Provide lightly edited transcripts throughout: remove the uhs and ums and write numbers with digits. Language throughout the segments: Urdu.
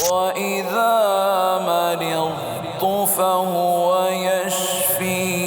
وَإِذَا مَرِضْتُ فَهُوَ يَشْفِينِ.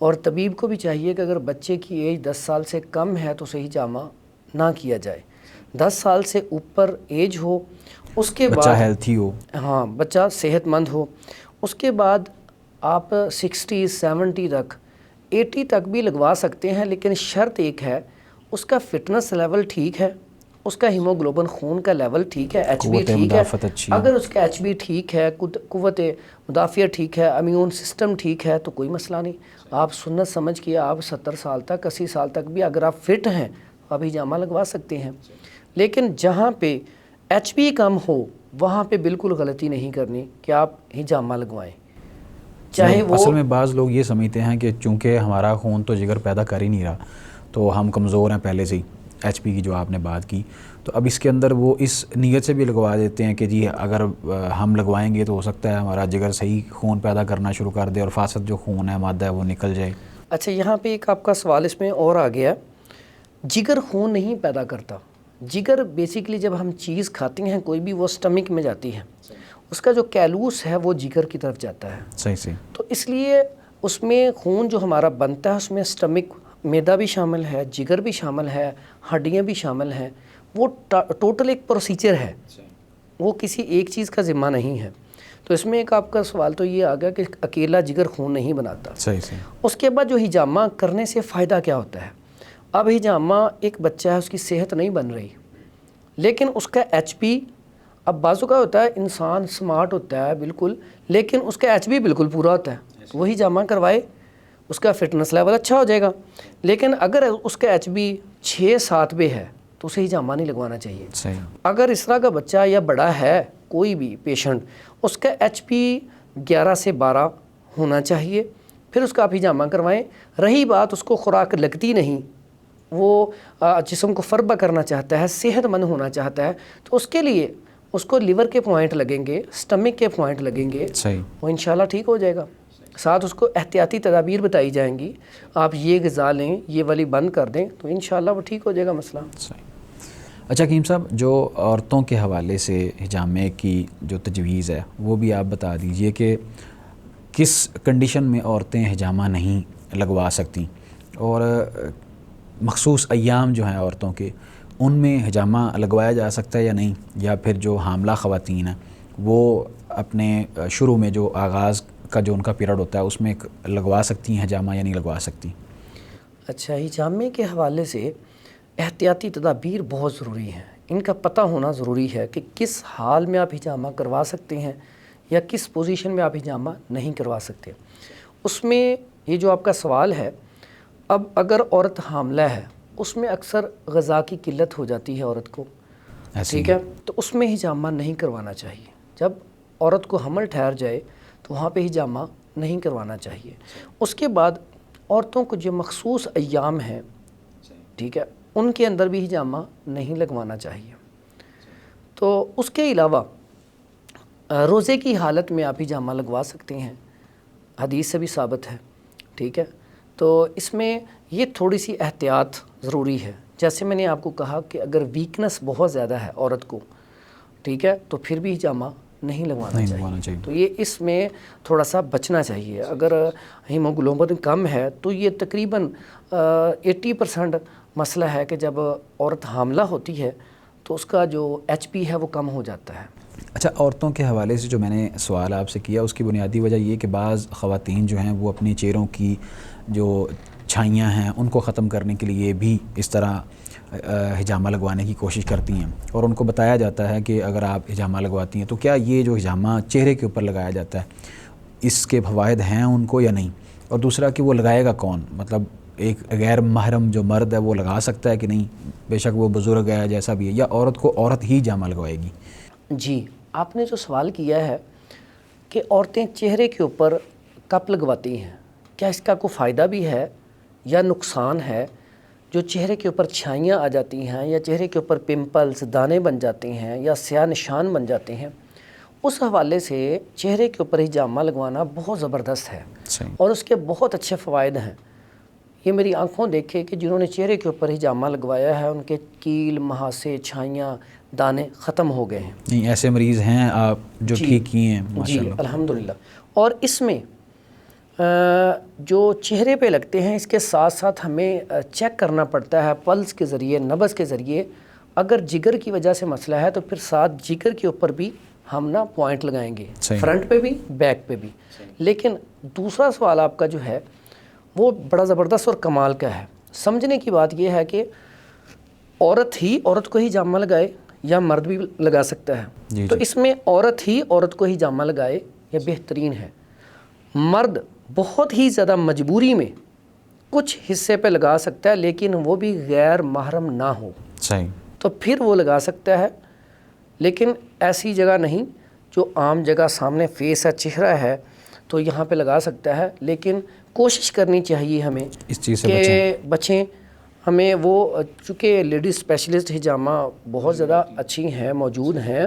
اور طبیب کو بھی چاہیے کہ اگر بچے کی ایج 10 سال سے کم ہے تو صحیح جامہ نہ کیا جائے. 10 سال سے اوپر ایج ہو, اس کے بچہ بعد ہیلتھی ہو, ہاں بچہ صحت مند ہو, اس کے بعد آپ 60 70 تک 80 تک بھی لگوا سکتے ہیں, لیکن شرط ایک ہے اس کا فٹنس لیول ٹھیک ہے, اس کا ہیموگلوبن خون کا لیول ٹھیک ہے, ایچ بی قوت ٹھیک ہے. مدافعت اچھی ہے. اگر اس کا ایچ بی ٹھیک ہے, قوت مدافعت ٹھیک ہے, امیون سسٹم ٹھیک ہے, تو کوئی مسئلہ نہیں. آپ سنت سمجھ کے آپ 70 سال تک 80 سال تک بھی اگر آپ فٹ ہیں آپ ہجامہ لگوا سکتے ہیں. لیکن جہاں پہ ایچ بی کم ہو وہاں پہ بالکل غلطی نہیں کرنی کہ آپ ہجامہ لگوائیں. چاہے وہ اصل میں بعض لوگ یہ سمجھتے ہیں کہ چونکہ ہمارا خون تو جگر پیدا کر ہی نہیں رہا تو ہم کمزور ہیں پہلے سے ہی, ایچ پی کی جو آپ نے بات کی, تو اب اس کے اندر وہ اس نیت سے بھی لگوا دیتے ہیں کہ جی اگر ہم لگوائیں گے تو ہو سکتا ہے ہمارا جگر صحیح خون پیدا کرنا شروع کر دے اور فاسد جو خون ہے مادہ ہے وہ نکل جائے. اچھا, یہاں پہ ایک آپ کا سوال اس میں اور آ گیا. جگر خون نہیں پیدا کرتا. جگر بیسیکلی جب ہم چیز کھاتے ہیں کوئی بھی, وہ سٹمک میں جاتی ہے, اس کا جو کیلوس ہے وہ جگر کی طرف جاتا ہے. صحیح. تو اس لیے اس میں خون جو ہمارا بنتا ہے اس میں سٹمک, میدا بھی شامل ہے, جگر بھی شامل ہے, ہڈیاں بھی شامل ہیں. وہ ٹوٹل ایک پروسیجر ہے, وہ کسی ایک چیز کا ذمہ نہیں ہے. تو اس میں ایک آپ کا سوال تو یہ آ گیا کہ اکیلا جگر خون نہیں بناتا. صحیح. اس کے بعد جو ہجامہ کرنے سے فائدہ کیا ہوتا ہے؟ اب ہجامہ ایک بچہ ہے, اس کی صحت نہیں بن رہی, لیکن اس کا ایچ پی, اب بازو کا ہوتا ہے انسان سمارٹ ہوتا ہے بالکل, لیکن اس کا ایچ پی بالکل پورا ہوتا ہے, تو وہی ہجامہ کروائے, اس کا فٹنس لیول اچھا ہو جائے گا. لیکن اگر اس کا ایچ بی 6-7 پہ ہے تو اسے ہجامہ نہیں لگوانا چاہیے. صحیح. اگر اس طرح کا بچہ یا بڑا ہے کوئی بھی پیشنٹ, اس کا ایچ پی 11 سے 12 ہونا چاہیے, پھر اس کا آپ ہجامہ کروائیں. رہی بات اس کو خوراک لگتی نہیں, وہ جسم کو فربہ کرنا چاہتا ہے, صحت مند ہونا چاہتا ہے, تو اس کے لیے اس کو لیور کے پوائنٹ لگیں گے, سٹمک کے پوائنٹ لگیں گے, صحیح. وہ انشاءاللہ ٹھیک ہو جائے گا. ساتھ اس کو احتیاطی تدابیر بتائی جائیں گی, آپ یہ غذا لیں, یہ والی بند کر دیں, تو انشاءاللہ وہ ٹھیک ہو جائے گا مسئلہ. صحیح. اچھا حکیم صاحب, جو عورتوں کے حوالے سے ہجامے کی جو تجویز ہے وہ بھی آپ بتا دیجئے کہ کس کنڈیشن میں عورتیں ہجامہ نہیں لگوا سکتی, اور مخصوص ایام جو ہیں عورتوں کے ان میں ہجامہ لگوایا جا سکتا ہے یا نہیں, یا پھر جو حاملہ خواتین ہیں وہ اپنے شروع میں جو آغاز کا جو ان کا پیریڈ ہوتا ہے اس میں لگوا سکتی ہیں ہجامہ یا نہیں لگوا سکتی؟ اچھا, ہجامے کے حوالے سے احتیاطی تدابیر بہت ضروری ہیں, ان کا پتہ ہونا ضروری ہے کہ کس حال میں آپ ہجامہ کروا سکتے ہیں یا کس پوزیشن میں آپ ہجامہ نہیں کروا سکتے. اس میں یہ جو آپ کا سوال ہے, اب اگر عورت حاملہ ہے اس میں اکثر غذا کی قلت ہو جاتی ہے عورت کو, ٹھیک ہے, تو اس میں ہجامہ نہیں کروانا چاہیے. جب عورت کو حمل ٹھہر جائے تو وہاں پہ ہجامہ نہیں کروانا چاہیے. اس کے بعد عورتوں کو جو مخصوص ایام ہیں, ٹھیک ہے, ان کے اندر بھی ہجامہ نہیں لگوانا چاہیے. تو اس کے علاوہ روزے کی حالت میں آپ ہجامہ لگوا سکتے ہیں, حدیث سے بھی ثابت ہے, ٹھیک ہے. تو اس میں یہ تھوڑی سی احتیاط ضروری ہے. جیسے میں نے آپ کو کہا کہ اگر ویکنس بہت زیادہ ہے عورت کو, ٹھیک ہے, تو پھر بھی ہجامہ نہیں لگوانا چاہیے. تو یہ اس میں تھوڑا سا بچنا چاہیے. اگر ہیموگلوبن کم ہے تو یہ تقریباً 80% مسئلہ ہے کہ جب عورت حاملہ ہوتی ہے تو اس کا جو ایچ پی ہے وہ کم ہو جاتا ہے. اچھا, عورتوں کے حوالے سے جو میں نے سوال آپ سے کیا اس کی بنیادی وجہ یہ کہ بعض خواتین جو ہیں وہ اپنی چہروں کی جو چھائیاں ہیں ان کو ختم کرنے کے لیے بھی اس طرح ہجامہ لگوانے کی کوشش کرتی ہیں, اور ان کو بتایا جاتا ہے کہ اگر آپ ہجامہ لگواتی ہیں تو کیا یہ جو ہجامہ چہرے کے اوپر لگایا جاتا ہے اس کے فوائد ہیں ان کو یا نہیں, اور دوسرا کہ وہ لگائے گا کون, مطلب ایک غیر محرم جو مرد ہے وہ لگا سکتا ہے کہ نہیں, بے شک وہ بزرگ ہے جیسا بھی ہے, یا عورت کو عورت ہی ہجامہ لگوائے گی؟ جی, آپ نے جو سوال کیا ہے کہ عورتیں چہرے کے اوپر کپ لگواتی ہیں, کیا اس کا کوئی فائدہ بھی ہے یا نقصان ہے؟ جو چہرے کے اوپر چھائیاں آ جاتی ہیں یا چہرے کے اوپر پمپلز, دانے بن جاتے ہیں یا سیاہ نشان بن جاتے ہیں, اس حوالے سے چہرے کے اوپر ہجامہ لگوانا بہت زبردست ہے اور اس کے بہت اچھے فوائد ہیں. یہ میری آنکھوں دیکھے کہ جنہوں نے چہرے کے اوپر ہجامہ لگوایا ہے ان کے کیل, مہاسے, چھائیاں, دانے ختم ہو گئے ہیں. نہیں, ایسے مریض ہیں آپ جو ٹھیک کیے ہیں ماشاءاللہ؟ جی الحمدللہ. اور اس میں جو چہرے پہ لگتے ہیں اس کے ساتھ ساتھ ہمیں چیک کرنا پڑتا ہے پلس کے ذریعے، نبض کے ذریعے. اگر جگر کی وجہ سے مسئلہ ہے تو پھر ساتھ جگر کے اوپر بھی ہم نا پوائنٹ لگائیں گے، فرنٹ پہ بھی بیک پہ بھی. لیکن دوسرا سوال آپ کا جو ہے وہ بڑا زبردست اور کمال کا ہے. سمجھنے کی بات یہ ہے کہ عورت کو ہی جامہ لگائے یا مرد بھی لگا سکتا ہے. تو اس میں عورت کو ہی جامہ لگائے یہ بہترین ہے. مرد بہت ہی زیادہ مجبوری میں کچھ حصے پہ لگا سکتا ہے لیکن وہ بھی غیر محرم نہ ہو تو پھر وہ لگا سکتا ہے، لیکن ایسی جگہ نہیں جو عام جگہ سامنے فیس ہے، چہرہ ہے تو یہاں پہ لگا سکتا ہے. لیکن کوشش کرنی چاہیے ہمیں اس چیز سے کہ بچیں. ہمیں وہ چونکہ لیڈیز اسپیشلسٹ ہجامہ بہت زیادہ اچھی ہیں، موجود ہیں.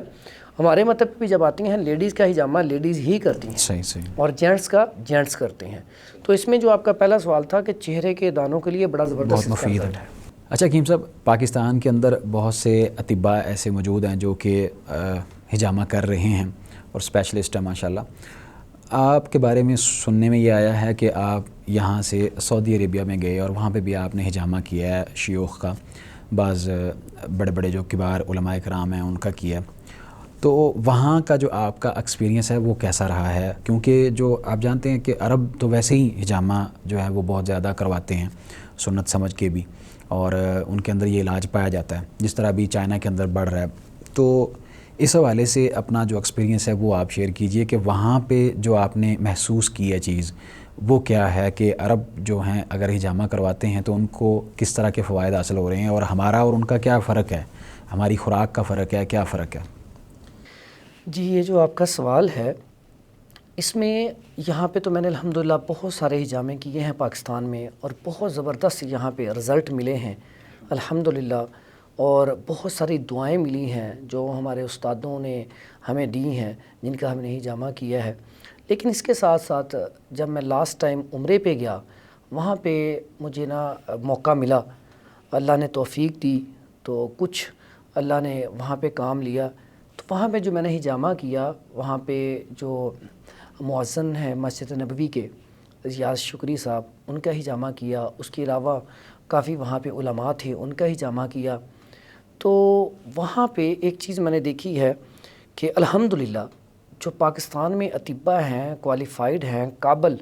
ہمارے مطلب بھی جب آتی ہیں لیڈیز کا ہجامہ لیڈیز ہی کرتی ہیں، صحیح اور جینٹس کا جینٹس کرتے ہیں. تو اس میں جو آپ کا پہلا سوال تھا کہ چہرے کے دانوں کے لیے بڑا زبردست مفید ہے. اچھا حکیم صاحب، پاکستان کے اندر بہت سے اطباء ایسے موجود ہیں جو کہ ہجامہ کر رہے ہیں اور اسپیشلسٹ ہیں ماشاءاللہ. آپ کے بارے میں سننے میں یہ آیا ہے کہ آپ یہاں سے سعودی عربیہ میں گئے اور وہاں پہ بھی آپ نے ہجامہ کیا ہے، شیوخ کا، بعض بڑے بڑے جو کبار علماء کرام ہیں ان کا کیا. تو وہاں کا جو آپ کا ایکسپیرینس ہے وہ کیسا رہا ہے؟ کیونکہ جو آپ جانتے ہیں کہ عرب تو ویسے ہی ہجامہ جو ہے وہ بہت زیادہ کرواتے ہیں سنت سمجھ کے بھی، اور ان کے اندر یہ علاج پایا جاتا ہے جس طرح بھی چائنا کے اندر بڑھ رہا ہے. تو اس حوالے سے اپنا جو ایکسپیرینس ہے وہ آپ شیئر کیجئے کہ وہاں پہ جو آپ نے محسوس کی ہے چیز وہ کیا ہے، کہ عرب جو ہیں اگر ہجامہ کرواتے ہیں تو ان کو کس طرح کے فوائد حاصل ہو رہے ہیں، اور ہمارا اور ان کا کیا فرق ہے، ہماری خوراک کا فرق ہے، کیا فرق ہے؟ جی، یہ جو آپ کا سوال ہے اس میں یہاں پہ تو میں نے الحمدللہ بہت سارے ہجامے کیے ہیں پاکستان میں، اور بہت زبردست یہاں پہ رزلٹ ملے ہیں الحمدللہ، اور بہت ساری دعائیں ملی ہیں جو ہمارے استادوں نے ہمیں دی ہیں جن کا ہم نے ہجامہ کیا ہے. لیکن اس کے ساتھ ساتھ جب میں لاسٹ ٹائم عمرے پہ گیا وہاں پہ مجھے موقع ملا، اللہ نے توفیق دی تو کچھ اللہ نے وہاں پہ کام لیا. تو وہاں پہ جو میں نے ہجامہ کیا، وہاں پہ جو مؤذن ہیں مسجد نبوی کے ریاض شکری صاحب، ان کا ہجامہ کیا. اس کے علاوہ کافی وہاں پہ علماء تھے ان کا ہجامہ کیا. تو وہاں پہ ایک چیز میں نے دیکھی ہے کہ الحمدللہ جو پاکستان میں اطباء ہیں، کوالیفائڈ ہیں، قابل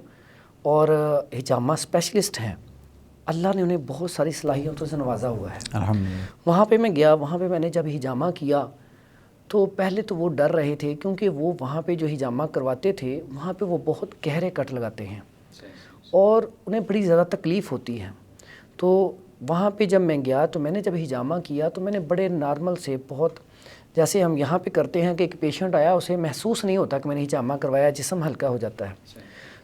اور ہجامہ اسپیشلسٹ ہیں، اللہ نے انہیں بہت ساری صلاحیتوں سے نوازا ہوا ہے. الحمدللہ. وہاں پہ میں گیا، وہاں پہ میں نے جب ہجامہ کیا تو پہلے تو وہ ڈر رہے تھے کیونکہ وہ وہاں پہ جو ہجامہ کرواتے تھے وہاں پہ وہ بہت گہرے کٹ لگاتے ہیں اور انہیں بڑی زیادہ تکلیف ہوتی ہے. تو وہاں پہ جب میں گیا تو میں نے جب ہجامہ کیا تو میں نے بڑے نارمل سے، بہت جیسے ہم یہاں پہ کرتے ہیں کہ ایک پیشنٹ آیا اسے محسوس نہیں ہوتا کہ میں نے ہجامہ کروایا، جسم ہلکا ہو جاتا ہے.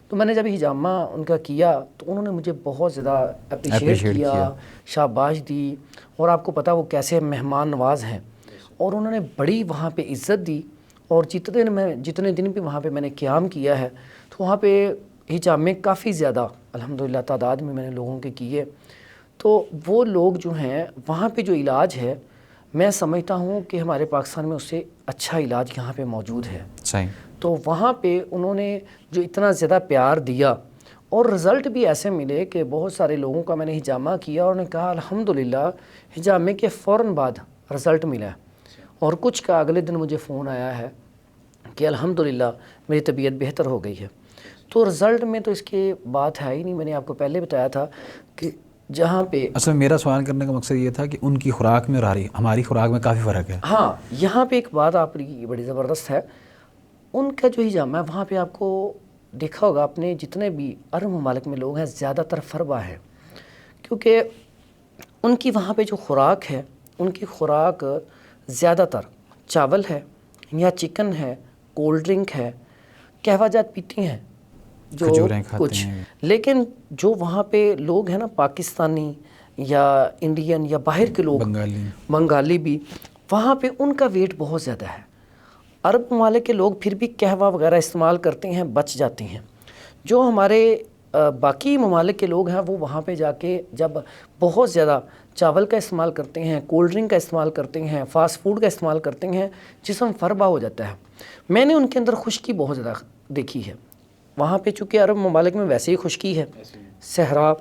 تو میں نے جب ہجامہ ان کا کیا تو انہوں نے مجھے بہت زیادہ اپریشیٹ کیا، شاباش دی، اور آپ کو پتہ وہ کیسے مہمان نواز ہیں، اور انہوں نے بڑی وہاں پہ عزت دی. اور جتنے دن بھی وہاں پہ میں نے قیام کیا ہے تو وہاں پہ ہجامے کافی زیادہ الحمدللہ تعداد میں نے لوگوں کے کیے. تو وہ لوگ جو ہیں وہاں پہ جو علاج ہے میں سمجھتا ہوں کہ ہمارے پاکستان میں اس سے اچھا علاج یہاں پہ موجود ہے. صحیح. تو وہاں پہ انہوں نے جو اتنا زیادہ پیار دیا اور رزلٹ بھی ایسے ملے کہ بہت سارے لوگوں کا میں نے ہجامہ کیا اور انہوں نے کہا الحمدللہ ہجامے کے فوراً بعد رزلٹ ملا ہے. اور کچھ کا اگلے دن مجھے فون آیا ہے کہ الحمدللہ میری طبیعت بہتر ہو گئی ہے. تو رزلٹ میں تو اس کی بات ہے ہی نہیں. میں نے آپ کو پہلے بتایا تھا کہ جہاں پہ اصل میرا سوال کرنے کا مقصد یہ تھا کہ ان کی خوراک میں اور ہماری خوراک میں کافی فرق ہے. ہاں، یہاں پہ ایک بات آپ کی بڑی زبردست ہے. ان کا جو ہجامہ ہے وہاں پہ آپ کو دیکھا ہوگا، اپنے جتنے بھی عرب ممالک میں لوگ ہیں زیادہ تر فربا ہے، کیونکہ ان کی وہاں پہ جو خوراک ہے ان کی خوراک زیادہ تر چاول ہے یا چکن ہے، کولڈ ڈرنک ہے، قہوہ جات پیتی ہیں جو کچھ. لیکن جو وہاں پہ لوگ ہیں نا پاکستانی یا انڈین یا باہر کے لوگ، بنگالی بھی، وہاں پہ ان کا ویٹ بہت زیادہ ہے. عرب ممالک کے لوگ پھر بھی قہوہ وغیرہ استعمال کرتے ہیں، بچ جاتے ہیں. جو ہمارے باقی ممالک کے لوگ ہیں وہ وہاں پہ جا کے جب بہت زیادہ چاول کا استعمال کرتے ہیں، کولڈ ڈرنک کا استعمال کرتے ہیں، فاسٹ فوڈ کا استعمال کرتے ہیں، جسم فربا ہو جاتا ہے. میں نے ان کے اندر خشکی بہت زیادہ دیکھی ہے. وہاں پہ چونکہ عرب ممالک میں ویسے ہی خشکی ہے، صحرا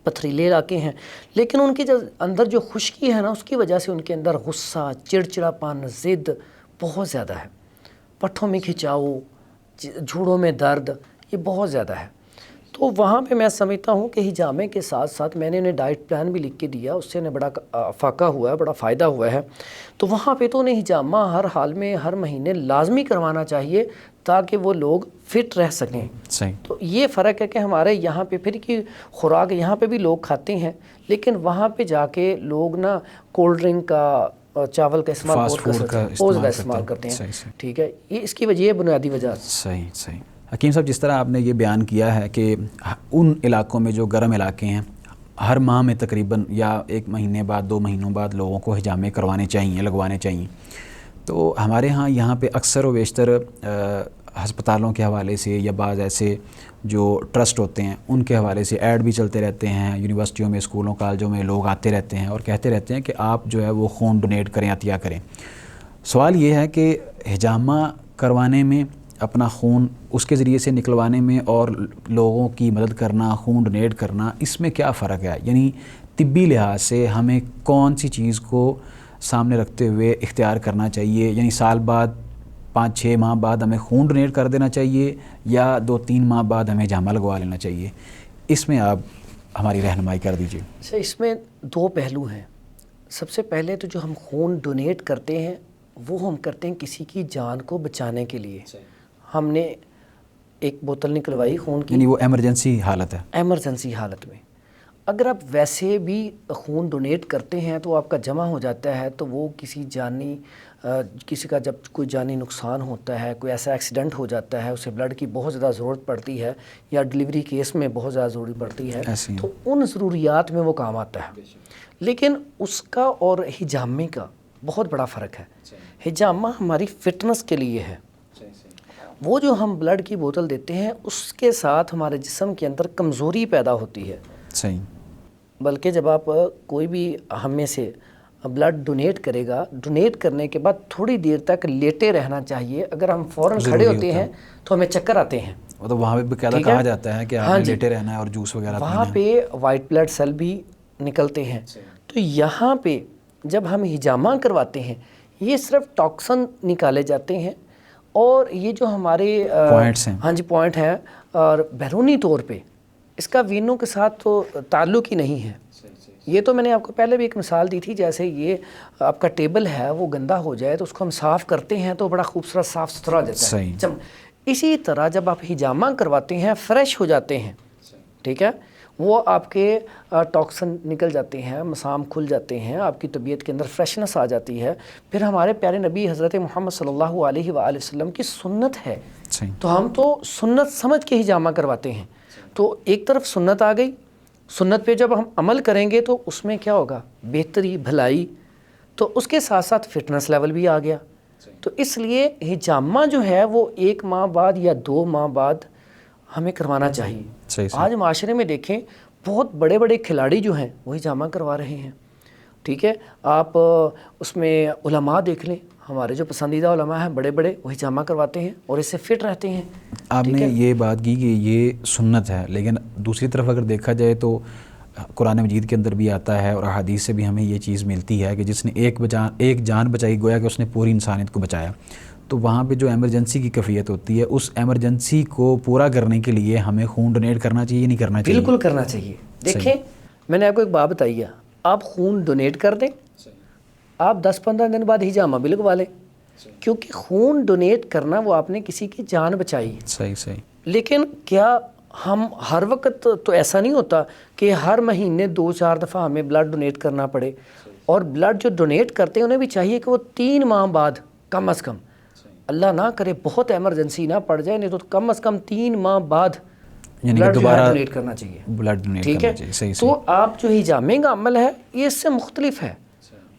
پتھریلے علاقے ہیں، لیکن ان کے اندر جو خشکی ہے نا، اس کی وجہ سے ان کے اندر غصہ، چڑچڑاپن، ضد بہت زیادہ ہے، پٹھوں میں کھچاؤ، جھوڑوں میں درد، یہ بہت زیادہ ہے۔ تو وہاں پہ میں سمجھتا ہوں کہ ہجامے کے ساتھ ساتھ میں نے انہیں ڈائٹ پلان بھی لکھ کے دیا، اس سے انہیں بڑا افاقہ ہوا ہے، بڑا فائدہ ہوا ہے۔ تو وہاں پہ تو انہیں ہجامہ ہر حال میں ہر مہینے لازمی کروانا چاہیے تاکہ وہ لوگ فٹ رہ سکیں۔ صحیح۔ تو یہ فرق ہے کہ ہمارے یہاں پہ پھر کی خوراک یہاں پہ بھی لوگ کھاتے ہیں، لیکن وہاں پہ جا کے لوگ نا کولڈ ڈرنک کا، چاول کا استعمال بہت استعمال کرتے ہیں۔ ٹھیک ہے، یہ اس کی وجہ ہے، بنیادی وجہ۔ صحیح صحیح۔ حکیم صاحب، جس طرح آپ نے یہ بیان کیا ہے کہ ان علاقوں میں جو گرم علاقے ہیں، ہر ماہ میں تقریباً یا 1 مہینے بعد 2 مہینوں بعد لوگوں کو ہجامے کروانے چاہیے، لگوانے چاہیے، تو ہمارے ہاں یہاں پہ اکثر و بیشتر ہسپتالوں کے حوالے سے یا بعض ایسے جو ٹرسٹ ہوتے ہیں ان کے حوالے سے ایڈ بھی چلتے رہتے ہیں، یونیورسٹیوں میں، اسکولوں، کالجوں میں لوگ آتے رہتے ہیں اور کہتے رہتے ہیں کہ آپ جو ہے وہ خون ڈونیٹ کریں، عطیہ کریں۔ سوال یہ ہے کہ ہجامہ کروانے میں، اپنا خون اس کے ذریعے سے نکلوانے میں اور لوگوں کی مدد کرنا، خون ڈونیٹ کرنا، اس میں کیا فرق ہے؟ یعنی طبی لحاظ سے ہمیں کون سی چیز کو سامنے رکھتے ہوئے اختیار کرنا چاہیے؟ یعنی سال بعد، 5-6 ماہ بعد ہمیں خون ڈونیٹ کر دینا چاہیے یا 2-3 ماہ بعد ہمیں ہجامہ لگوا لینا چاہیے؟ اس میں آپ ہماری رہنمائی کر دیجیے۔ اچھا، اس میں 2 پہلو ہیں۔ سب سے پہلے تو جو ہم خون ڈونیٹ کرتے ہیں وہ ہم کرتے ہیں کسی کی جان کو بچانے کے لیے۔ ہم نے ایک بوتل نکلوائی خون کی، یعنی وہ ایمرجنسی حالت ہے۔ ایمرجنسی حالت میں اگر آپ ویسے بھی خون ڈونیٹ کرتے ہیں تو آپ کا جمع ہو جاتا ہے، تو وہ کسی کا جب کوئی جانی نقصان ہوتا ہے، کوئی ایسا ایکسیڈنٹ ہو جاتا ہے، اسے بلڈ کی بہت زیادہ ضرورت پڑتی ہے یا ڈلیوری کیس میں بہت زیادہ ضروری پڑتی ہے، تو ان ضروریات میں وہ کام آتا ہے۔ لیکن اس کا اور ہجامے کا بہت بڑا فرق ہے۔ ہجامہ ہماری فٹنس کے لیے ہے۔ وہ جو ہم بلڈ کی بوتل دیتے ہیں اس کے ساتھ ہمارے جسم کے اندر کمزوری پیدا ہوتی ہے۔ صحیح۔ بلکہ جب آپ کوئی بھی ہم میں سے بلڈ ڈونیٹ کرے گا، ڈونیٹ کرنے کے بعد تھوڑی دیر تک لیٹے رہنا چاہیے۔ اگر ہم فوراً کھڑے ہوتے ہیں تو ہمیں چکر آتے ہیں۔ وہ تو وہاں پہ باقاعدہ کہا جاتا ہے کہ آپ نے لیٹے رہنا ہے اور جوس وغیرہ پینا ہے۔ وہاں پہ وائٹ بلڈ سیل بھی نکلتے ہیں۔ تو یہاں پہ جب ہم ہجامہ کرواتے ہیں، یہ صرف ٹاکسن نکالے جاتے ہیں اور یہ جو ہمارے پوائنٹس ہیں، ہاں جی پوائنٹ ہیں، اور بیرونی طور پہ اس کا وینوں کے ساتھ تو تعلق ہی نہیں ہے۔ یہ تو میں نے آپ کو پہلے بھی ایک مثال دی تھی، جیسے یہ آپ کا ٹیبل ہے وہ گندا ہو جائے تو اس کو ہم صاف کرتے ہیں تو بڑا خوبصورت صاف ستھرا ہو جاتا ہے۔ اسی طرح جب آپ ہجامہ کرواتے ہیں، فریش ہو جاتے ہیں، ٹھیک ہے، وہ آپ کے ٹاکسن نکل جاتے ہیں، مسام کھل جاتے ہیں، آپ کی طبیعت کے اندر فریشنس آ جاتی ہے۔ پھر ہمارے پیارے نبی حضرت محمد صلی اللہ علیہ وآلہ وسلم کی سنت ہے، تو ہم تو سنت سمجھ کے ہجامہ کرواتے ہیں۔ تو ایک طرف سنت آ گئی، سنت پہ جب ہم عمل کریں گے تو اس میں کیا ہوگا؟ بہتری، بھلائی، تو اس کے ساتھ ساتھ فٹنس لیول بھی آ گیا۔ تو اس لیے ہجامہ جو ہے وہ 1 ماہ بعد یا 2 ماہ بعد ہمیں کروانا چاہیے۔ آج معاشرے میں دیکھیں بہت بڑے بڑے کھلاڑی جو ہیں وہ ہجامہ کروا رہے ہیں، ٹھیک ہے۔ آپ اس میں علماء دیکھ لیں، ہمارے جو پسندیدہ علماء ہیں بڑے بڑے، وہ ہجامہ کرواتے ہیں اور اس سے فٹ رہتے ہیں۔ آپ نے یہ بات کی کہ یہ سنت ہے، لیکن دوسری طرف اگر دیکھا جائے تو قرآن مجید کے اندر بھی آتا ہے اور احادیث سے بھی ہمیں یہ چیز ملتی ہے کہ جس نے ایک جان بچائی، گویا کہ اس نے پوری انسانیت کو بچایا۔ تو وہاں پہ جو ایمرجنسی کی کیفیت ہوتی ہے، اس ایمرجنسی کو پورا کرنے کے لیے ہمیں خون ڈونیٹ کرنا چاہیے، نہیں کرنا چاہیے؟ بالکل کرنا چاہیے۔ دیکھیں، میں نے آپ کو ایک بات بتائی ہے، آپ خون ڈونیٹ کر دیں، آپ 10-15 دن بعد ہجامہ بھی لگوا لیں، کیونکہ خون ڈونیٹ کرنا وہ آپ نے کسی کی جان بچائی ہے۔ صحیح۔ لیکن کیا ہم ہر وقت تو ایسا نہیں ہوتا کہ ہر مہینے 2-4 دفعہ ہمیں بلڈ ڈونیٹ کرنا پڑے، اور بلڈ جو ڈونیٹ کرتے ہیں انہیں بھی چاہیے کہ وہ 3 ماہ بعد کم از کم، اللہ نہ کرے بہت ایمرجنسی نہ پڑ جائے، نہیں تو کم از کم 3 ماہ بعد بلڈ ڈونیٹ کرنا چاہیے، بلڈ ڈونیٹ ٹھیک کرنا ہے۔ چاہیے۔ تو آپ جو ہجامے کا عمل ہے یہ اس سے مختلف ہے۔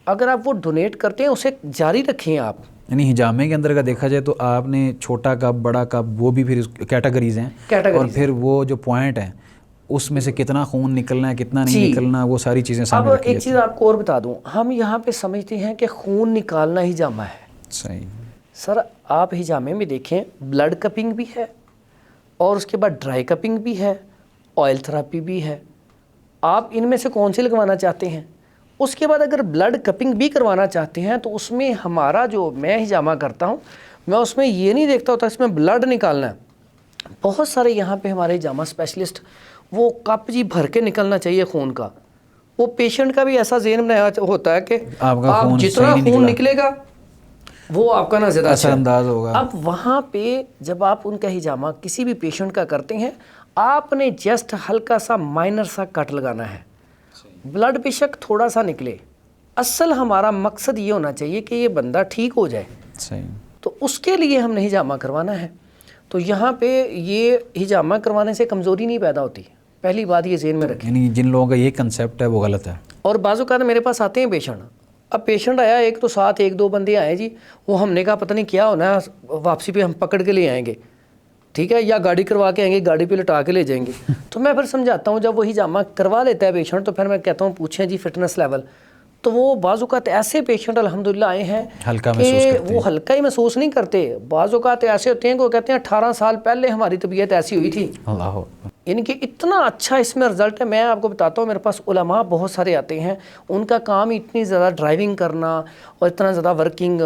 اگر آپ وہ ڈونیٹ کرتے ہیں اسے جاری رکھیں آپ۔ یعنی ہجامے کے اندر کا دیکھا جائے تو آپ نے چھوٹا کپ، بڑا کپ، وہ بھی پھر کیٹیگریز ہیں، اور پھر وہ جو پوائنٹ ہیں اس میں سے کتنا خون نکلنا ہے، کتنا نہیں نکلنا، وہ ساری چیزیں سامنے رکھی۔ اب ایک چیز آپ کو اور بتا دوں، ہم یہاں پہ سمجھتے ہیں کہ خون نکالنا ہجامہ ہے۔ صحیح۔ سر آپ ہجامے میں دیکھیں بلڈ کپنگ بھی ہے اور اس کے بعد ڈرائی کپنگ بھی ہے، آئل تھراپی بھی ہے. آپ ان میں سے کون سی لگوانا چاہتے ہیں؟ اس کے بعد اگر بلڈ کپنگ بھی کروانا چاہتے ہیں تو اس میں ہمارا جو میں ہجامہ کرتا ہوں، میں اس میں یہ نہیں دیکھتا ہوتا اس میں بلڈ نکالنا ہے. بہت سارے یہاں پہ ہمارے ہجامہ اسپیشلسٹ وہ کپ جی بھر کے نکلنا چاہیے خون کا. وہ پیشنٹ کا بھی ایسا ذہن بنایا ہوتا ہے کہ آپ جتنا خون نکلے گا وہ آپ کا نہ زیادہ اثر انداز ہوگا. اب وہاں پہ جب آپ ان کا ہجامہ کسی بھی پیشنٹ کا کرتے ہیں، آپ نے جسٹ ہلکا سا مائنر سا کٹ لگانا ہے. بلڈ بے شک تھوڑا سا نکلے، اصل ہمارا مقصد یہ ہونا چاہیے کہ یہ بندہ ٹھیک ہو جائے. صحیح. تو اس کے لیے ہم نے ہجامہ کروانا ہے. تو یہاں پہ یہ ہجامہ کروانے سے کمزوری نہیں پیدا ہوتی، پہلی بات یہ ذہن میں رکھیں. یعنی جن لوگوں کا یہ کنسیپٹ ہے وہ غلط ہے. اور بعض اوقات میرے پاس آتے ہیں پیشنٹ، اب پیشنٹ آیا ایک تو ساتھ ایک دو بندے آئے جی، وہ ہم نے کہا پتہ نہیں کیا ہونا ہے، واپسی پہ ہم پکڑ کے لے آئیں گے، ٹھیک ہے، یا گاڑی کروا کے آئیں گے، گاڑی پہ لٹا کے لے جائیں گے. تو میں پھر سمجھاتا ہوں، جب وہی ہجامہ کروا لیتا ہے پیشنٹ تو پھر میں کہتا ہوں پوچھیں جی فٹنس لیول. تو وہ بعض اوقات ایسے پیشنٹ الحمدللہ آئے ہیں کہ وہ ہلکا ہی محسوس نہیں کرتے. بعض اوقات ایسے ہوتے ہیں کہ وہ کہتے ہیں 18 سال پہلے ہماری طبیعت ایسی ہوئی تھی. اللہ، یعنی کہ اتنا اچھا اس میں رزلٹ ہے. میں آپ کو بتاتا ہوں، میرے پاس علماء بہت سارے آتے ہیں، ان کا کام اتنی زیادہ ڈرائیونگ کرنا اور اتنا زیادہ ورکنگ،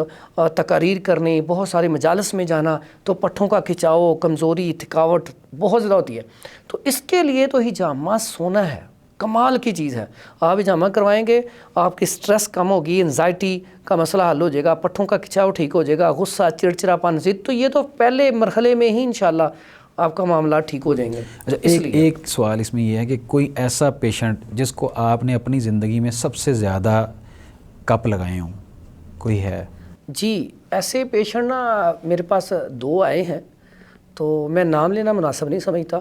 تقاریر کرنے، بہت سارے مجالس میں جانا، تو پٹھوں کا کھچاؤ، کمزوری، تھکاوٹ بہت زیادہ ہوتی ہے. تو اس کے لیے تو ہجامہ سونا ہے، کمال کی چیز ہے. آپ ہجامہ کروائیں گے، آپ کی سٹریس کم ہوگی، انزائٹی کا مسئلہ حل ہو جائے گا، پٹھوں کا کھچاؤ ٹھیک ہو جائے گا، غصہ، چڑچڑاپن، ضد، تو یہ تو پہلے مرحلے میں ہی انشاءاللہ آپ کا معاملات ٹھیک ہو جائیں گے. ایک سوال اس میں یہ ہے کہ کوئی ایسا پیشنٹ جس کو آپ نے اپنی زندگی میں سب سے زیادہ کپ لگائے ہوں، کوئی ہے؟ جی ایسے پیشنٹ نا میرے پاس 2 آئے ہیں، تو میں نام لینا مناسب نہیں سمجھتا.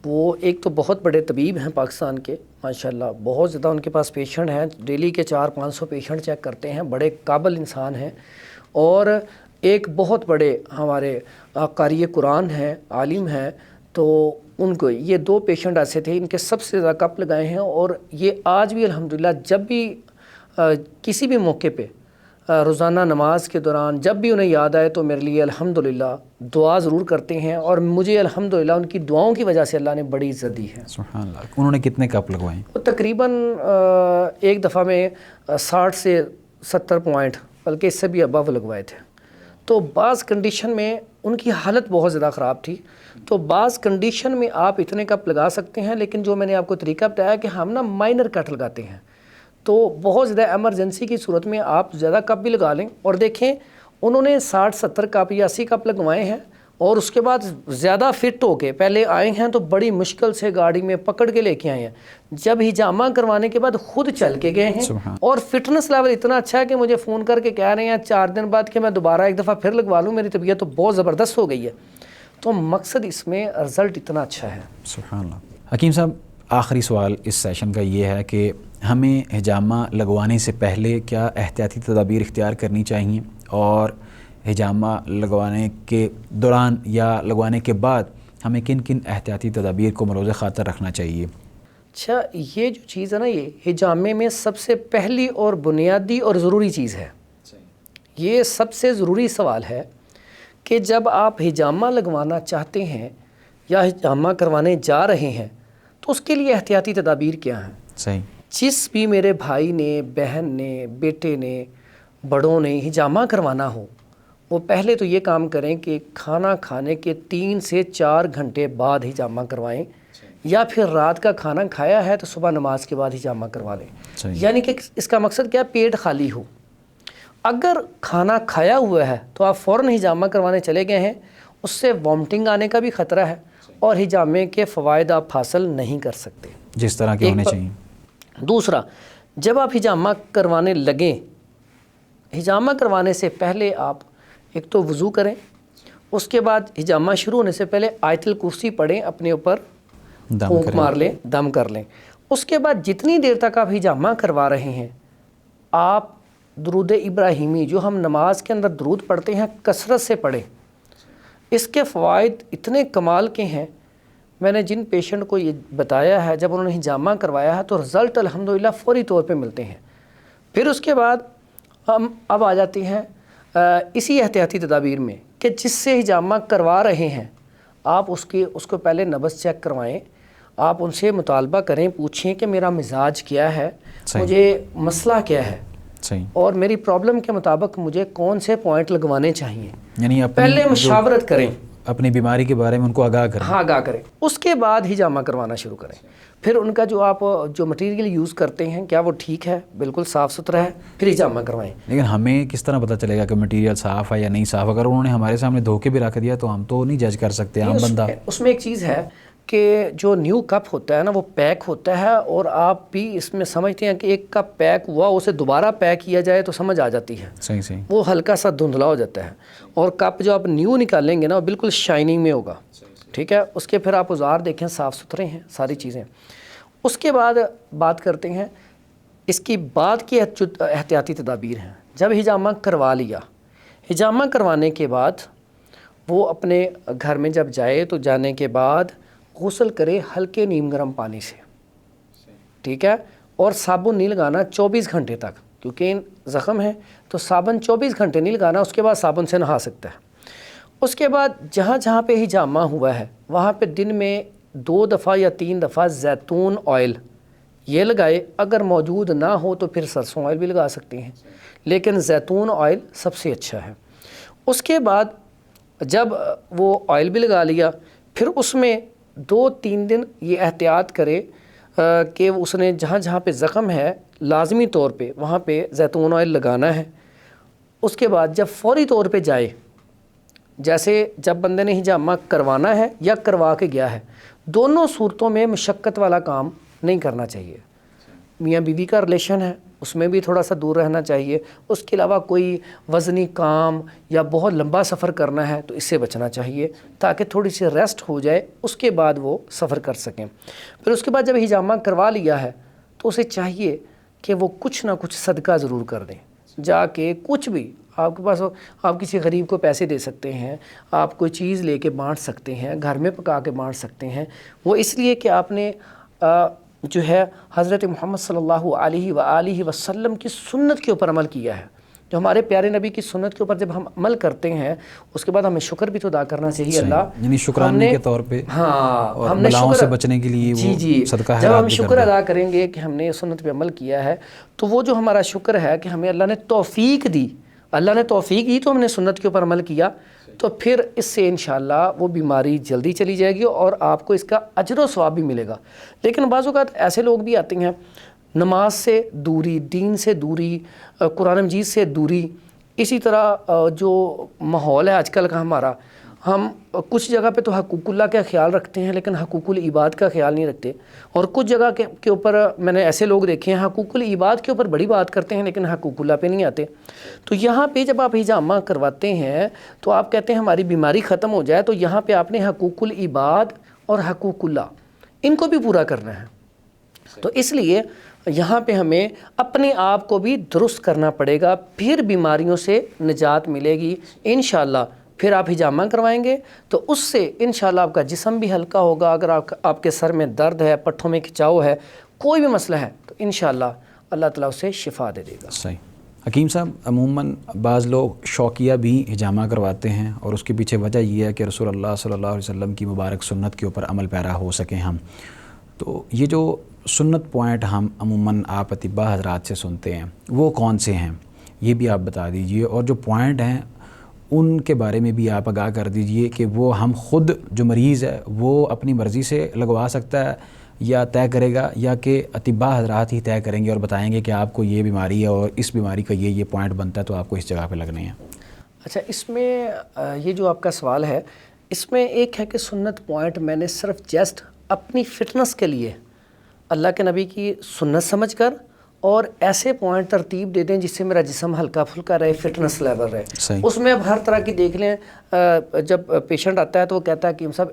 وہ ایک تو بہت بڑے طبیب ہیں پاکستان کے، ماشاءاللہ بہت زیادہ ان کے پاس پیشنٹ ہیں، ڈیلی کے 400-500 پیشنٹ چیک کرتے ہیں، بڑے قابل انسان ہیں. اور ایک بہت بڑے ہمارے قاری قرآن ہیں، عالم ہیں. تو ان کو یہ 2 پیشنٹ ایسے تھے، ان کے سب سے زیادہ کپ لگائے ہیں. اور یہ آج بھی الحمدللہ جب بھی کسی بھی موقع پہ روزانہ نماز کے دوران جب بھی انہیں یاد آئے تو میرے لیے الحمدللہ دعا ضرور کرتے ہیں. اور مجھے الحمدللہ ان کی دعاؤں کی وجہ سے اللہ نے بڑی عزت دی ہے. سبحان اللہ. انہوں نے کتنے کپ لگوائے؟ وہ تقریباً ایک دفعہ میں 60 سے 70 پوائنٹ بلکہ اس سے بھی ابو لگوائے تھے. تو بعض کنڈیشن میں ان کی حالت بہت زیادہ خراب تھی، تو بعض کنڈیشن میں آپ اتنے کپ لگا سکتے ہیں. لیکن جو میں نے آپ کو طریقہ بتایا کہ ہم نا مائنر کٹ لگاتے ہیں، تو بہت زیادہ ایمرجنسی کی صورت میں آپ زیادہ کپ بھی لگا لیں. اور دیکھیں انہوں نے 60-70 کپ یا 80 کپ لگوائے ہیں، اور اس کے بعد زیادہ فٹ ہو کے پہلے آئے ہیں تو بڑی مشکل سے گاڑی میں پکڑ کے لے کے آئے ہیں. جب ہجامہ کروانے کے بعد خود چل کے گئے ہیں، اور فٹنس لیول اتنا اچھا ہے کہ مجھے فون کر کے کہہ رہے ہیں 4 دن بعد کہ میں دوبارہ ایک دفعہ پھر لگوا لوں، میری طبیعت تو بہت زبردست ہو گئی ہے. تو مقصد اس میں رزلٹ اتنا اچھا ہے. سبحان اللہ. حکیم صاحب، آخری سوال اس سیشن کا یہ ہے کہ ہمیں ہجامہ لگوانے سے پہلے کیا احتیاطی تدابیر اختیار کرنی چاہیے، اور ہجامہ لگوانے کے دوران یا لگوانے کے بعد ہمیں کن کن احتیاطی تدابیر کو ملوز خاطر رکھنا چاہیے؟ اچھا، یہ جو چیز ہے نا، یہ ہجامے میں سب سے پہلی اور بنیادی اور ضروری چیز ہے. یہ سب سے ضروری سوال ہے کہ جب آپ ہجامہ لگوانا چاہتے ہیں یا ہجامہ کروانے جا رہے ہیں تو اس کے لیے احتیاطی تدابیر کیا ہیں. صحیح. جس بھی میرے بھائی نے، بہن نے، بیٹے نے، بڑوں نے ہجامہ کروانا ہو، وہ پہلے تو یہ کام کریں کہ کھانا کھانے کے 3 سے 4 گھنٹے بعد ہجامہ کروائیں، یا پھر رات کا کھانا کھایا ہے تو صبح نماز کے بعد ہجامہ کروا لیں. یعنی کہ اس کا مقصد کیا، پیٹ خالی ہو. اگر کھانا کھایا ہوا ہے تو آپ فوراً ہجامہ کروانے چلے گئے ہیں، اس سے وامٹنگ آنے کا بھی خطرہ ہے، اور ہجامے کے فوائد آپ حاصل نہیں کر سکتے جس طرح کے ہونے چاہیے. دوسرا، جب آپ ہجامہ کروانے لگیں، ہجامہ کروانے سے پہلے آپ ایک تو وضو کریں، اس کے بعد ہجامہ شروع ہونے سے پہلے آیت الکرسی پڑھیں، اپنے اوپر پھونک مار لیں، دم کر لیں. اس کے بعد جتنی دیر تک آپ ہجامہ کروا رہے ہیں، آپ درود ابراہیمی جو ہم نماز کے اندر درود پڑھتے ہیں کثرت سے پڑھیں. اس کے فوائد اتنے کمال کے ہیں. میں نے جن پیشنٹ کو یہ بتایا ہے، جب انہوں نے ہجامہ کروایا ہے تو رزلٹ الحمدللہ فوری طور پہ ملتے ہیں. پھر اس کے بعد ہم اب آ جاتے ہیں اسی احتیاطی تدابیر میں کہ جس سے ہجامہ کروا رہے ہیں آپ اس کو پہلے نبض چیک کروائیں، آپ ان سے مطالبہ کریں، پوچھیں کہ میرا مزاج کیا ہے، مجھے مسئلہ کیا ہے، اور میری پرابلم کے مطابق مجھے کون سے پوائنٹ لگوانے چاہیے، یعنی پہلے مشاورت کریں، اپنی بیماری کے بارے میں ان کو آگاہ کریں. ہاں آگاہ کریں، اس کے بعد ہجامہ کروانا شروع کریں. پھر ان کا جو آپ جو مٹیریل یوز کرتے ہیں کیا وہ ٹھیک ہے، بالکل صاف ستھرا ہے، پھر ہجامہ کروائیں. لیکن ہمیں کس طرح پتہ چلے گا کہ مٹیریل صاف ہے یا نہیں صاف؟ اگر انہوں نے ہمارے سامنے دھوکے بھی رکھ دیا تو ہم تو نہیں جج کر سکتے عام بندہ. اس میں ایک چیز ہے کہ جو نیو کپ ہوتا ہے نا وہ پیک ہوتا ہے، اور آپ بھی اس میں سمجھتے ہیں کہ ایک کپ پیک ہوا اسے دوبارہ پیک کیا جائے تو سمجھ آ جاتی ہے، صحیح وہ ہلکا سا دھندلا ہو جاتا ہے. اور کپ جو آپ نیو نکالیں گے نا وہ بالکل شائننگ میں ہوگا، ٹھیک ہے. اس کے پھر آپ اوزار دیکھیں صاف ستھرے ہیں ساری چیزیں. اس کے بعد بات کرتے ہیں اس کی بعد کی احتیاطی تدابیر ہیں. جب ہجامہ کروا لیا، ہجامہ کروانے کے بعد وہ اپنے گھر میں جب جائے تو جانے کے بعد غسل کرے ہلکے نیم گرم پانی سے، ٹھیک ہے. اور صابن نہیں لگانا 24 گھنٹے تک، کیونکہ زخم ہے تو صابن 24 گھنٹے نہیں لگانا، اس کے بعد صابن سے نہا سکتا ہے. اس کے بعد جہاں جہاں پہ ہجامہ ہوا ہے وہاں پہ دن میں 2 دفعہ یا 3 دفعہ زیتون آئل یہ لگائے. اگر موجود نہ ہو تو پھر سرسوں آئل بھی لگا سکتے ہیں، لیکن زیتون آئل سب سے اچھا ہے. اس کے بعد جب وہ آئل بھی لگا لیا، پھر اس میں 2-3 دن یہ احتیاط کرے کہ اس نے جہاں جہاں پہ زخم ہے لازمی طور پہ وہاں پہ زیتون آئل لگانا ہے. اس کے بعد جب فوری طور پہ جائے، جیسے جب بندے نے ہجامہ کروانا ہے یا کروا کے گیا ہے، دونوں صورتوں میں مشقت والا کام نہیں کرنا چاہیے. میاں بیوی کا ریلیشن ہے اس میں بھی تھوڑا سا دور رہنا چاہیے. اس کے علاوہ کوئی وزنی کام یا بہت لمبا سفر کرنا ہے تو اس سے بچنا چاہیے تاکہ تھوڑی سی ریسٹ ہو جائے، اس کے بعد وہ سفر کر سکیں. پھر اس کے بعد جب ہجامہ کروا لیا ہے تو اسے چاہیے کہ وہ کچھ نہ کچھ صدقہ ضرور کر دیں. جا کے کچھ بھی آپ کے پاس ہو، آپ کسی غریب کو پیسے دے سکتے ہیں، آپ کوئی چیز لے کے بانٹ سکتے ہیں، گھر میں پکا کے بانٹ سکتے ہیں. وہ اس لیے کہ آپ نے جو ہے حضرت محمد صلی اللہ علیہ وآلہ وسلم کی سنت کے اوپر عمل کیا ہے. جو ہمارے پیارے نبی کی سنت کے اوپر جب ہم عمل کرتے ہیں اس کے بعد ہمیں شکر بھی تو ادا کرنا چاہیے. اللہ یعنی شکرانے کے طور پہ، ہاں ہم نے بلاؤں شکر سے بچنے کے لیے جی صدقہ ہے. جب ہم شکر ادا کریں گے کہ ہم نے سنت پہ عمل کیا ہے تو وہ جو ہمارا شکر ہے کہ ہمیں اللہ نے توفیق دی، اللہ نے توفیق دی تو ہم نے سنت کے اوپر عمل کیا، تو پھر اس سے انشاءاللہ وہ بیماری جلدی چلی جائے گی اور آپ کو اس کا اجر و ثواب بھی ملے گا. لیکن بعض اوقات ایسے لوگ بھی آتے ہیں، نماز سے دوری، دین سے دوری، قرآن مجید سے دوری، اسی طرح جو ماحول ہے آج کل کا ہمارا، ہم کچھ جگہ پہ تو حقوق اللہ کا خیال رکھتے ہیں لیکن حقوق العباد کا خیال نہیں رکھتے. اور کچھ جگہ کے اوپر میں نے ایسے لوگ دیکھے ہیں حقوق العباد کے اوپر بڑی بات کرتے ہیں لیکن حقوق اللہ پہ نہیں آتے. تو یہاں پہ جب آپ ہجامہ کرواتے ہیں تو آپ کہتے ہیں ہماری بیماری ختم ہو جائے، تو یہاں پہ آپ نے حقوق العباد اور حقوق اللہ ان کو بھی پورا کرنا ہے. تو اس لیے یہاں پہ ہمیں اپنے آپ کو بھی درست کرنا پڑے گا، پھر بیماریوں سے نجات ملے گی انشاءاللہ. پھر آپ ہجامہ کروائیں گے تو اس سے انشاءاللہ آپ کا جسم بھی ہلکا ہوگا. اگر آپ کے سر میں درد ہے، پٹھوں میں کھچاؤ ہے، کوئی بھی مسئلہ ہے تو انشاءاللہ اللہ تعالیٰ اسے شفا دے گا. صحیح. حکیم صاحب، عموماً بعض لوگ شوقیہ بھی ہجامہ کرواتے ہیں اور اس کے پیچھے وجہ یہ ہے کہ رسول اللہ صلی اللہ علیہ وسلم کی مبارک سنت کے اوپر عمل پیرا ہو سکیں ہم. تو یہ جو سنت پوائنٹ ہم عموماً آپ اطباء حضرات سے سنتے ہیں وہ کون سے ہیں، یہ بھی آپ بتا دیجئے. اور جو پوائنٹ ہیں ان کے بارے میں بھی آپ آگاہ کر دیجئے کہ وہ ہم خود جو مریض ہے وہ اپنی مرضی سے لگوا سکتا ہے یا طے کرے گا، یا کہ اطباء حضرات ہی طے کریں گے اور بتائیں گے کہ آپ کو یہ بیماری ہے اور اس بیماری کا یہ پوائنٹ بنتا ہے تو آپ کو اس جگہ پہ لگنے ہیں. اچھا، اس میں یہ جو آپ کا سوال ہے اس میں ایک ہے کہ سنت پوائنٹ میں نے صرف جسٹ اپنی فٹنس کے لیے اللہ کے نبی کی سنت سمجھ کر اور ایسے پوائنٹ ترتیب دے دیں جس سے میرا جسم ہلکا پھلکا رہے، فٹنس لیول رہے. اس میں اب ہر طرح کی دیکھ لیں. جب پیشنٹ آتا ہے تو وہ کہتا ہے کہ ہم سب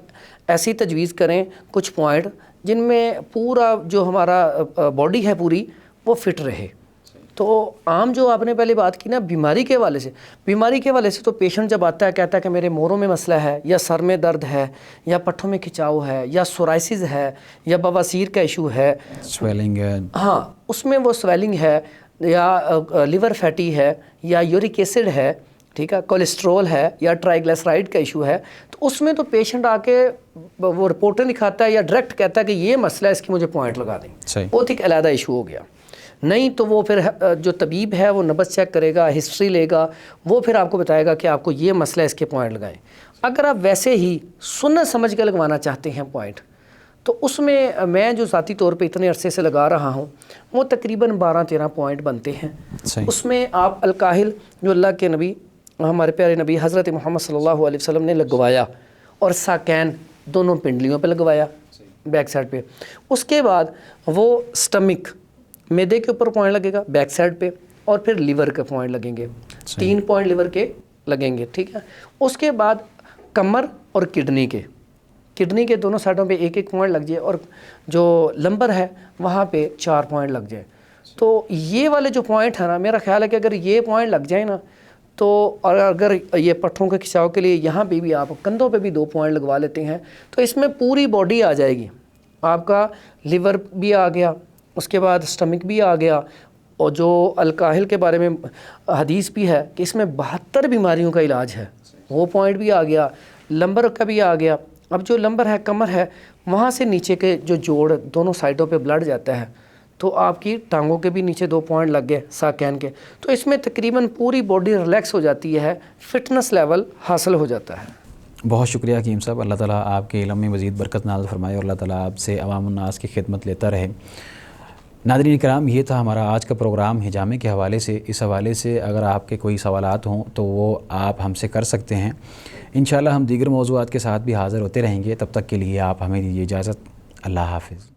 ایسی تجویز کریں کچھ پوائنٹ جن میں پورا جو ہمارا باڈی ہے پوری وہ فٹ رہے. تو عام جو آپ نے پہلے بات کی نا بیماری کے حوالے سے تو پیشنٹ جب آتا ہے کہتا ہے کہ میرے موڑوں میں مسئلہ ہے، یا سر میں درد ہے، یا پٹھوں میں کھچاؤ ہے، یا سورائسس ہے، یا بواسیر کا ایشو ہے، سویلنگ ہے، ہاں اس میں وہ سویلنگ ہے، یا لیور فیٹی ہے، یا یورک ایسڈ ہے، ٹھیک ہے، کولیسٹرول ہے یا ٹرائیگلیسرائڈ کا ایشو ہے، تو اس میں تو پیشنٹ آ کے وہ رپورٹیں دکھاتا ہے یا ڈائریکٹ کہتا ہے کہ یہ مسئلہ ہے، اس کی مجھے پوائنٹ لگا دیں، بہت ایک علیحدہ ایشو ہو گیا. نہیں تو وہ پھر جو طبیب ہے وہ نبض چیک کرے گا، ہسٹری لے گا، وہ پھر آپ کو بتائے گا کہ آپ کو یہ مسئلہ ہے، اس کے پوائنٹ لگائیں. اگر آپ ویسے ہی سنت سمجھ کے لگوانا چاہتے ہیں پوائنٹ، تو اس میں جو ذاتی طور پہ اتنے عرصے سے لگا رہا ہوں وہ تقریباً 12-13 پوائنٹ بنتے ہیں. اس میں آپ الکاہل جو اللہ کے نبی ہمارے پیارے نبی حضرت محمد صلی اللہ علیہ وسلم نے لگوایا، اور ساکین دونوں پنڈلیوں پہ لگوایا بیک سائڈ پہ. اس کے بعد وہ سٹمک میدے کے اوپر پوائنٹ لگے گا بیک سائڈ پہ، اور پھر لیور کے پوائنٹ لگیں گے، 3 پوائنٹ لیور کے لگیں گے. ٹھیک ہے. اس کے بعد کمر اور کڈنی کے دونوں سائڈوں پہ 1-1 پوائنٹ لگ جائے، اور جو لمبر ہے وہاں پہ 4 پوائنٹ لگ جائے. تو یہ والے جو پوائنٹ ہے نا، میرا خیال ہے کہ اگر یہ پوائنٹ لگ جائیں نا تو، اور اگر یہ پٹھوں کے کھچاؤ کے لیے یہاں پہ بھی آپ کندھوں پہ بھی 2 پوائنٹ لگوا لیتے ہیں، تو اس میں پوری باڈی آ جائے گی. آپ کا لیور بھی آ گیا، اس کے بعد سٹمک بھی آ گیا، اور جو الکاہل کے بارے میں حدیث بھی ہے کہ اس میں 72 بیماریوں کا علاج ہے، وہ پوائنٹ بھی آ گیا، لمبر کا بھی آ گیا. اب جو لمبر ہے، کمر ہے، وہاں سے نیچے کے جو جوڑ دونوں سائڈوں پہ بلڈ جاتا ہے، تو آپ کی ٹانگوں کے بھی نیچے 2 پوائنٹ لگ گئے ساکین کے. تو اس میں تقریباً پوری باڈی ریلیکس ہو جاتی ہے، فٹنس لیول حاصل ہو جاتا ہے. بہت شکریہ حکیم صاحب. اللہ تعالیٰ آپ کے علم میں مزید برکت نازل فرمائے، اور اللہ تعالیٰ آپ سے عوام الناس کی خدمت لیتا رہے. ناظرین کرام، یہ تھا ہمارا آج کا پروگرام حجامے کے حوالے سے. اس حوالے سے اگر آپ کے کوئی سوالات ہوں تو وہ آپ ہم سے کر سکتے ہیں. انشاءاللہ ہم دیگر موضوعات کے ساتھ بھی حاضر ہوتے رہیں گے. تب تک کے لیے آپ ہمیں دیجیے اجازت. اللہ حافظ.